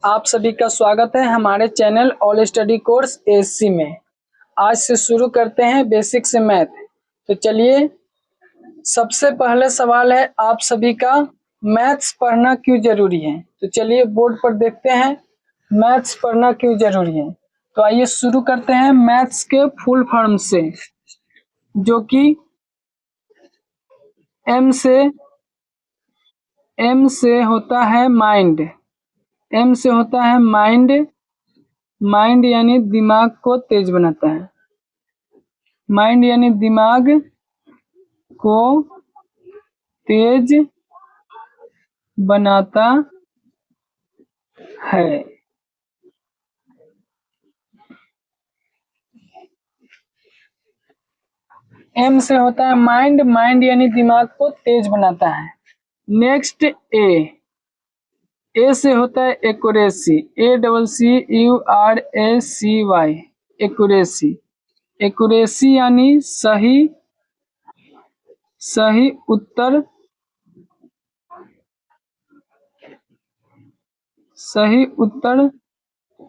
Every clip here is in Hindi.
आप सभी का स्वागत है हमारे channel all study course ASC में। आज से शुरू करते हैं बेसिक से मैथ। तो चलिए, सबसे पहले सवाल है आप सभी का, मैथ्स पढ़ना क्यों जरूरी है। तो चलिए बोर्ड पर देखते हैं मैथ्स पढ़ना क्यों जरूरी है। तो आइए शुरू करते हैं मैथ्स के फुल फॉर्म से, जो कि एम से होता है माइंड। एम से होता है माइंड। माइंड यानी दिमाग को तेज बनाता है। माइंड यानी दिमाग को तेज बनाता है। एम से होता है माइंड। माइंड यानी दिमाग को तेज बनाता है। नेक्स्ट ए से होता है एक्यूरेसी। ACCURACY, accuracy. एक्यूरेसी यानी सही उत्तर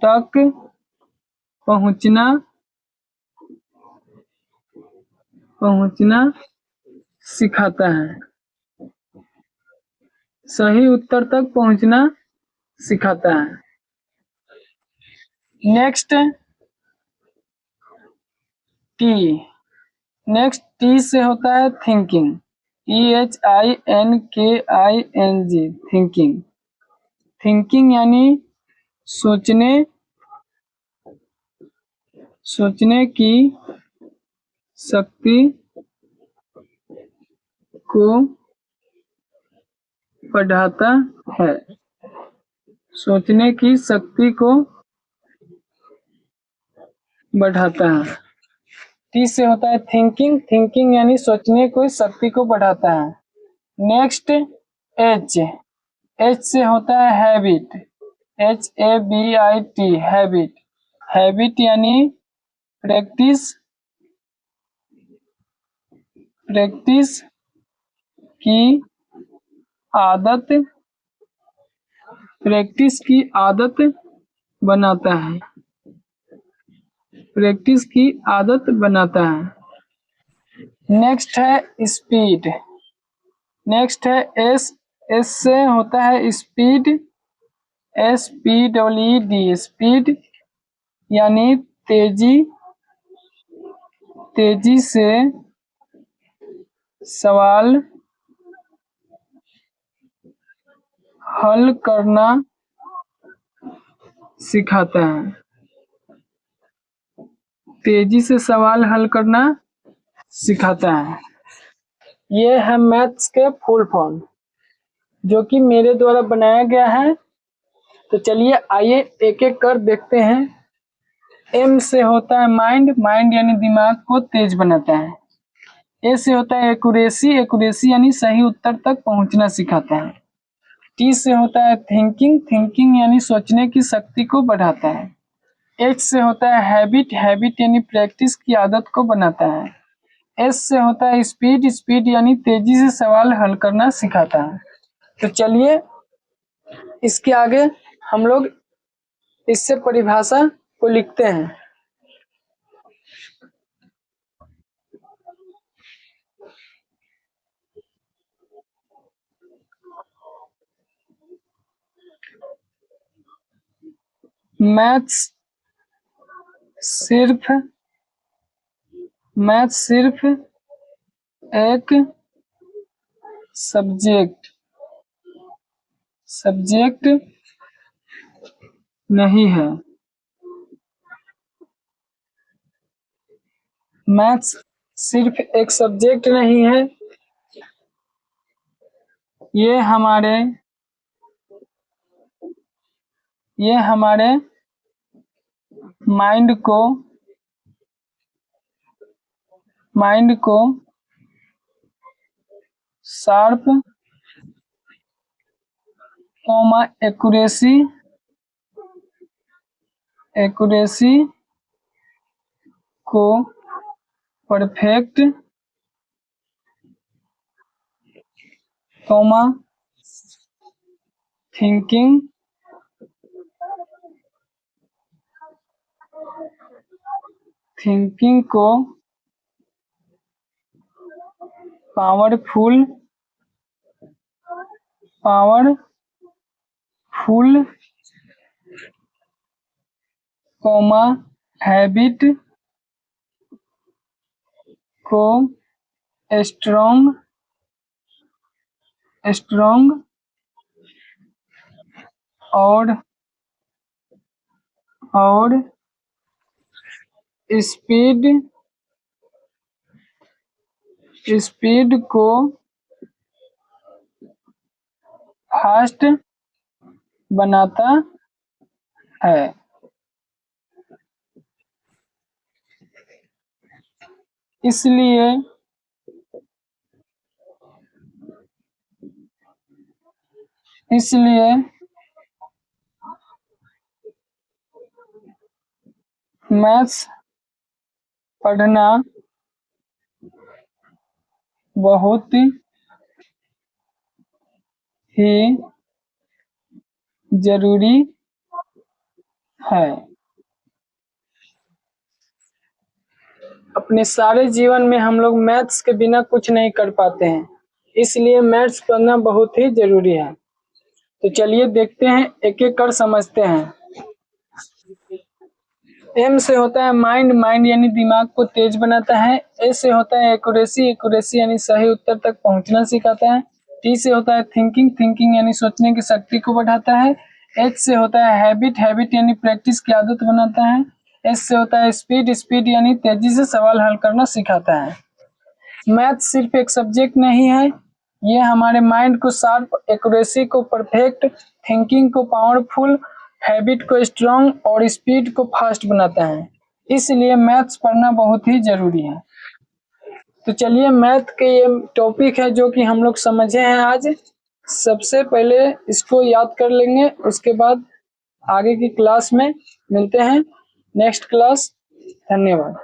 तक पहुंचना सिखाता है। सही उत्तर तक पहुंचना सिखाता है। नेक्स्ट टी से होता है थिंकिंग। THINKING, thinking. थिंकिंग यानी सोचने की शक्ति को बढ़ाता है। सोचने की शक्ति को बढ़ाता है। टी से होता है थिंकिंग। थिंकिंग यानी सोचने की शक्ति को बढ़ाता है। नेक्स्ट एच से होता है हैबिट। HABIT, habit. हैबिट यानी प्रैक्टिस की आदत। प्रैक्टिस की आदत बनाता है। प्रैक्टिस की आदत बनाता है। नेक्स्ट है स्पीड। नेक्स्ट है एस से होता है स्पीड। SPEED, स्पीड यानी तेजी से सवाल हल करना सिखाता है। तेजी से सवाल हल करना सिखाता है। ये है मैथ्स के फुल फॉर्म, जो कि मेरे द्वारा बनाया गया है। तो चलिए आइए एक एक कर देखते हैं। एम से होता है माइंड। माइंड यानी दिमाग को तेज बनाता है। ए से होता है एक्यूरेसी। एक्यूरेसी यानी सही उत्तर तक पहुंचना सिखाता है। टी से होता है थिंकिंग। थिंकिंग यानी सोचने की शक्ति को बढ़ाता है। एच से होता है हैबिट। हैबिट यानी प्रैक्टिस की आदत को बनाता है। एस से होता है स्पीड। स्पीड यानी तेजी से सवाल हल करना सिखाता है। तो चलिए इसके आगे हम लोग इससे परिभाषा को लिखते हैं। मैथ्स सिर्फ एक सब्जेक्ट नहीं है। मैथ्स सिर्फ एक सब्जेक्ट नहीं है। ये हमारे माइंड को शार्प, एक्यूरेसी को परफेक्ट, थिंकिंग थिंकिंग को पावरफुल कॉमा हैबिट को स्ट्रॉन्ग और स्पीड को फास्ट बनाता है। इसलिए मैथ्स पढ़ना बहुत ही जरूरी है। अपने सारे जीवन में हम लोग मैथ्स के बिना कुछ नहीं कर पाते हैं, इसलिए मैथ्स पढ़ना बहुत ही जरूरी है। तो चलिए देखते हैं, एक एक कर समझते हैं। एम से होता है माइंड यानी दिमाग को तेज बनाता है। ए से होता है एक्यूरेसी यानी सही उत्तर तक पहुंचना सिखाता है। टी से होता है थिंकिंग यानी सोचने की शक्ति को बढ़ाता है। एच से होता है हैबिट यानी प्रैक्टिस की आदत बनाता है। एस से होता है स्पीड यानी तेजी से सवाल हल करना सिखाता है। मैथ सिर्फ एक सब्जेक्ट नहीं है, ये हमारे माइंड को शार्प, एक्यूरेसी को परफेक्ट, थिंकिंग को पावरफुल, हैबिट को स्ट्रांग और स्पीड को फास्ट बनाता है। इसलिए मैथ्स पढ़ना बहुत ही जरूरी है। तो चलिए मैथ के ये टॉपिक है जो कि हम लोग समझे हैं आज। सबसे पहले इसको याद कर लेंगे, उसके बाद आगे की क्लास में मिलते हैं, नेक्स्ट क्लास। धन्यवाद।